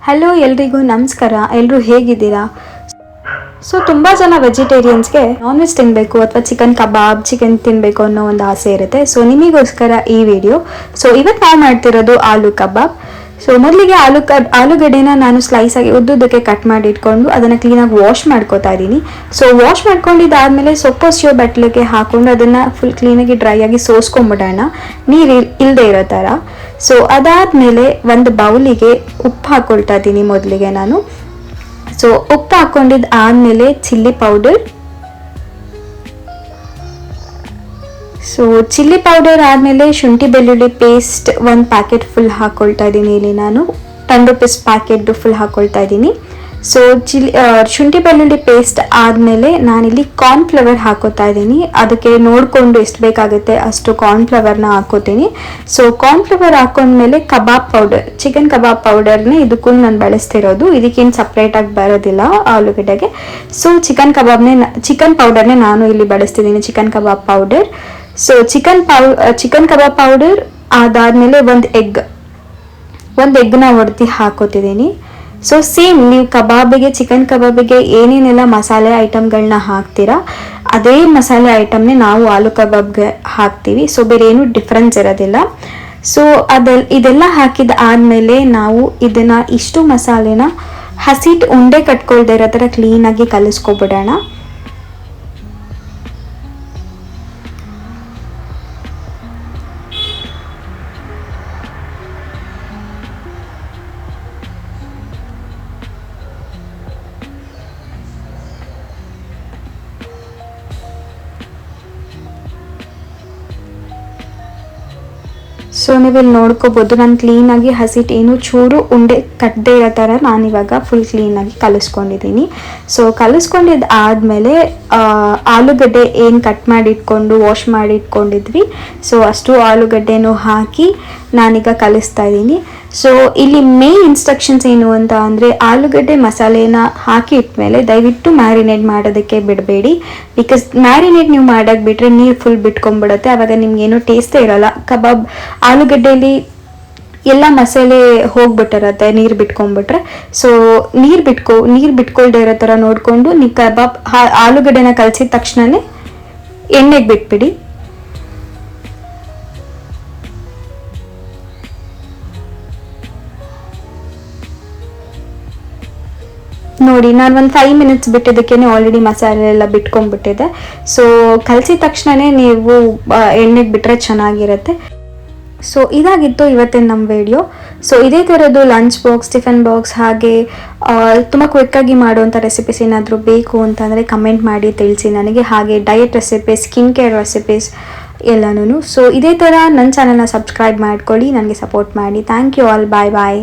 Hello ಎಲ್ರಿಗೂ ನಮಸ್ಕಾರ. ಎಲ್ಲರೂ ಹೇಗಿದ್ದೀರಾ? ಸೊ ತುಂಬ ಜನ ವೆಜಿಟೇರಿಯನ್ಸ್ಗೆ ನಾನ್ ವೆಜ್ ತಿನ್ನಬೇಕು ಅಥವಾ ಚಿಕನ್ ಕಬಾಬ್ ಚಿಕನ್ ತಿನ್ನಬೇಕು ಅನ್ನೋ ಒಂದು ಆಸೆ ಇರುತ್ತೆ. ಸೊ ನಿಮಗೋಸ್ಕರ ಈ ವಿಡಿಯೋ. ಸೊ ಇವತ್ತು ನಾವು ಮಾಡ್ತಿರೋದು ಆಲೂ ಕಬಾಬ್. ಸೊ ಮೊದಲಿಗೆ ಆಲೂಗಡ್ಡೆನ ನಾನು ಸ್ಲೈಸಾಗಿ ಉದ್ದುದಕ್ಕೆ ಕಟ್ ಮಾಡಿ ಇಟ್ಕೊಂಡು ಅದನ್ನು ಕ್ಲೀನಾಗಿ ವಾಶ್ ಮಾಡ್ಕೋತಾ ಇದ್ದೀನಿ. ಸೊ ವಾಶ್ ಮಾಡ್ಕೊಂಡಿದ್ದಾದಮೇಲೆ ಸೊಪ್ಪು ಬಟ್ಲಿಗೆ ಹಾಕ್ಕೊಂಡು ಅದನ್ನು ಫುಲ್ ಕ್ಲೀನಾಗಿ ಡ್ರೈ ಆಗಿ ಸೋಸ್ಕೊಂಬಿಡೋಣ, ನೀರು ಇಲ್ಲದೆ ಇರೋ ಥರ. ಸೊ ಅದಾದಮೇಲೆ ಒಂದು ಬೌಲಿಗೆ ಉಪ್ಪು ಹಾಕ್ಕೊಳ್ತಾ ಇದ್ದೀನಿ ಮೊದಲಿಗೆ ನಾನು. ಸೊ ಉಪ್ಪು ಹಾಕ್ಕೊಂಡಿದ್ದು ಆದಮೇಲೆ chilli powder. So chilli powder ಆದಮೇಲೆ ಶುಂಠಿ ಬೆಳ್ಳುಳ್ಳಿ ಪೇಸ್ಟ್ ಒಂದು ಪ್ಯಾಕೆಟ್ ಫುಲ್ ಹಾಕ್ಕೊಳ್ತಾ ಇದ್ದೀನಿ. ಇಲ್ಲಿ ನಾನು 10 ರೂಪೀಸ್ ಪ್ಯಾಕೆಟ್ ಫುಲ್ ಹಾಕ್ಕೊಳ್ತಾ ಇದ್ದೀನಿ. ಸೊ ಶುಂಠಿ ಬೆಳ್ಳುಳ್ಳಿ ಪೇಸ್ಟ್ ಆದಮೇಲೆ ನಾನಿಲ್ಲಿ ಕಾರ್ನ್ಫ್ಲವರ್ ಹಾಕೋತಾ ಇದ್ದೀನಿ. ಅದಕ್ಕೆ ನೋಡಿಕೊಂಡು ಎಷ್ಟು ಬೇಕಾಗುತ್ತೆ ಅಷ್ಟು ಕಾರ್ನ್ಫ್ಲವರ್ನ ಹಾಕೋತೀನಿ. ಸೊ ಕಾರ್ನ್ಫ್ಲವರ್ ಹಾಕೊಂಡ್ಮೇಲೆ ಕಬಾಬ್ ಪೌಡರ್, ಚಿಕನ್ ಕಬಾಬ್ ಪೌಡರ್ನೇ ಇದಕ್ಕೂ ನಾನು ಬಳಸ್ತಿರೋದು. ಇದಕ್ಕೇನು ಸಪ್ರೇಟಾಗಿ ಬರೋದಿಲ್ಲ ಆಲೂಗಡ್ಡೆಗೆ. ಸೊ ಚಿಕನ್ ಪೌಡರ್ನೇ ನಾನು ಇಲ್ಲಿ ಬಳಸ್ತಿದ್ದೀನಿ, chicken kebab powder. So chicken kebab powder ಅದಾದಮೇಲೆ ಒಂದು ಎಗ್ನ ಹೊಡೆದು ಹಾಕೋತಿದ್ದೀನಿ. ಸೊ ಸೇಮ್ ನೀವು ಚಿಕನ್ ಕಬಾಬಿಗೆ ಏನೇನೆಲ್ಲ ಮಸಾಲೆ ಐಟಮ್ಗಳನ್ನ ಹಾಕ್ತೀರಾ ಅದೇ ಮಸಾಲೆ ಐಟಮ್ನೇ ನಾವು ಆಲೂ ಕಬಾಬ್ಗೆ ಹಾಕ್ತೀವಿ. ಸೊ ಬೇರೆ ಏನೂ ಡಿಫ್ರೆನ್ಸ್ ಇರೋದಿಲ್ಲ. ಸೊ ಇದೆಲ್ಲ ಹಾಕಿದ ಆದಮೇಲೆ ನಾವು ಇದನ್ನು ಇಷ್ಟು ಮಸಾಲೆನ ಹಸಿಟ್ಟು ಉಂಡೆ ಕಟ್ಕೊಳ್ದೇ ಇರೋ ಥರ ಕ್ಲೀನಾಗಿ ಕಲಿಸ್ಕೊಬಿಡೋಣ. ಸೊ ನೀವಿಲ್ಲಿ ನೋಡ್ಕೋಬೋದು, ನಾನು ಕ್ಲೀನಾಗಿ ಹಸಿಟ್ಟು ಏನು ಚೂರು ಉಂಡೆ ಕಟ್ಟದೇ ಇರೋ ಥರ ನಾನಿವಾಗ ಫುಲ್ ಕ್ಲೀನಾಗಿ ಕಲಿಸ್ಕೊಂಡಿದ್ದೀನಿ. ಸೊ ಕಲಿಸ್ಕೊಂಡಿದ್ದು ಆದಮೇಲೆ ಆಲೂಗಡ್ಡೆ ಏನು ಕಟ್ ಮಾಡಿ ಇಟ್ಕೊಂಡು ವಾಶ್ ಮಾಡಿ ಇಟ್ಕೊಂಡಿದ್ವಿ, ಸೊ ಅಷ್ಟು ಆಲೂಗಡ್ಡೆನೂ ಹಾಕಿ ನಾನೀಗ ಕಲಿಸ್ತಾ ಇದ್ದೀನಿ. ಸೊ ಇಲ್ಲಿ ಮೇನ್ ಇನ್ಸ್ಟ್ರಕ್ಷನ್ಸ್ ಏನು ಅಂತ ಅಂದರೆ ಆಲೂಗಡ್ಡೆ ಮಸಾಲೆನ ಹಾಕಿ ಇಟ್ಮೇಲೆ ದಯವಿಟ್ಟು ಮ್ಯಾರಿನೇಟ್ ಮಾಡೋದಕ್ಕೆ ಬಿಡಬೇಡಿ. ಬಿಕಾಸ್ ಮ್ಯಾರಿನೇಟ್ ನೀವು ಮಾಡೋಕ್ಕೆ ಬಿಟ್ಟರೆ ನೀರು ಫುಲ್ ಬಿಟ್ಕೊಂಡ್ಬಿಡುತ್ತೆ, ಆವಾಗ ನಿಮ್ಗೇನೂ ಟೇಸ್ಟೇ ಇರೋಲ್ಲ. ಕಬಾಬ್ ಆಲೂಗಡ್ಡೆಯಲ್ಲಿ ಎಲ್ಲ ಮಸಾಲೆ ಹೋಗ್ಬಿಟ್ಟಿರತ್ತೆ ನೀರು ಬಿಟ್ಕೊಂಡ್ಬಿಟ್ರೆ. ಸೊ ನೀರು ಬಿಟ್ಕೊಳ್ದೇ ಇರೋ ಥರ ನೋಡಿಕೊಂಡು ನೀವು ಕಬಾಬ್ ಆಲೂಗಡ್ಡೆನ ಕಲಸಿದ ತಕ್ಷಣವೇ ಎಣ್ಣೆಗೆ ಬಿಟ್ಬಿಡಿ. ನೋಡಿ, ನಾನು ಒಂದು 5 ಮಿನಿಟ್ಸ್ ಬಿಟ್ಟಿದ್ದಕ್ಕೇ ಆಲ್ರೆಡಿ ಮಸಾಲೆ ಎಲ್ಲ ಬಿಟ್ಕೊಂಡ್ಬಿಟ್ಟಿದೆ. ಸೊ ಕಲಸಿದ ತಕ್ಷಣವೇ ನೀವು ಎಣ್ಣೆಗೆ ಬಿಟ್ಟರೆ ಚೆನ್ನಾಗಿರುತ್ತೆ. ಸೊ ಇದಾಗಿತ್ತು ಇವತ್ತಿನ ನಮ್ಮ ವಿಡಿಯೋ. ಸೊ ಇದೇ ಥರದ್ದು ಲಂಚ್ ಬಾಕ್ಸ್, ಟಿಫನ್ ಬಾಕ್ಸ್ ಹಾಗೆ ತುಂಬ ಕ್ವಿಕ್ಕಾಗಿ ಮಾಡುವಂಥ ರೆಸಿಪೀಸ್ ಏನಾದರೂ ಬೇಕು ಅಂತಂದರೆ ಕಮೆಂಟ್ ಮಾಡಿ ತಿಳಿಸಿ ನನಗೆ. ಹಾಗೆ diet recipes, skin care recipes ಎಲ್ಲನೂ. ಸೊ ಇದೇ ಥರ ನನ್ನ ಚಾನಲ್ನ ಸಬ್ಸ್ಕ್ರೈಬ್ ಮಾಡ್ಕೊಳ್ಳಿ, ನನಗೆ ಸಪೋರ್ಟ್ ಮಾಡಿ. Thank you all. Bye bye.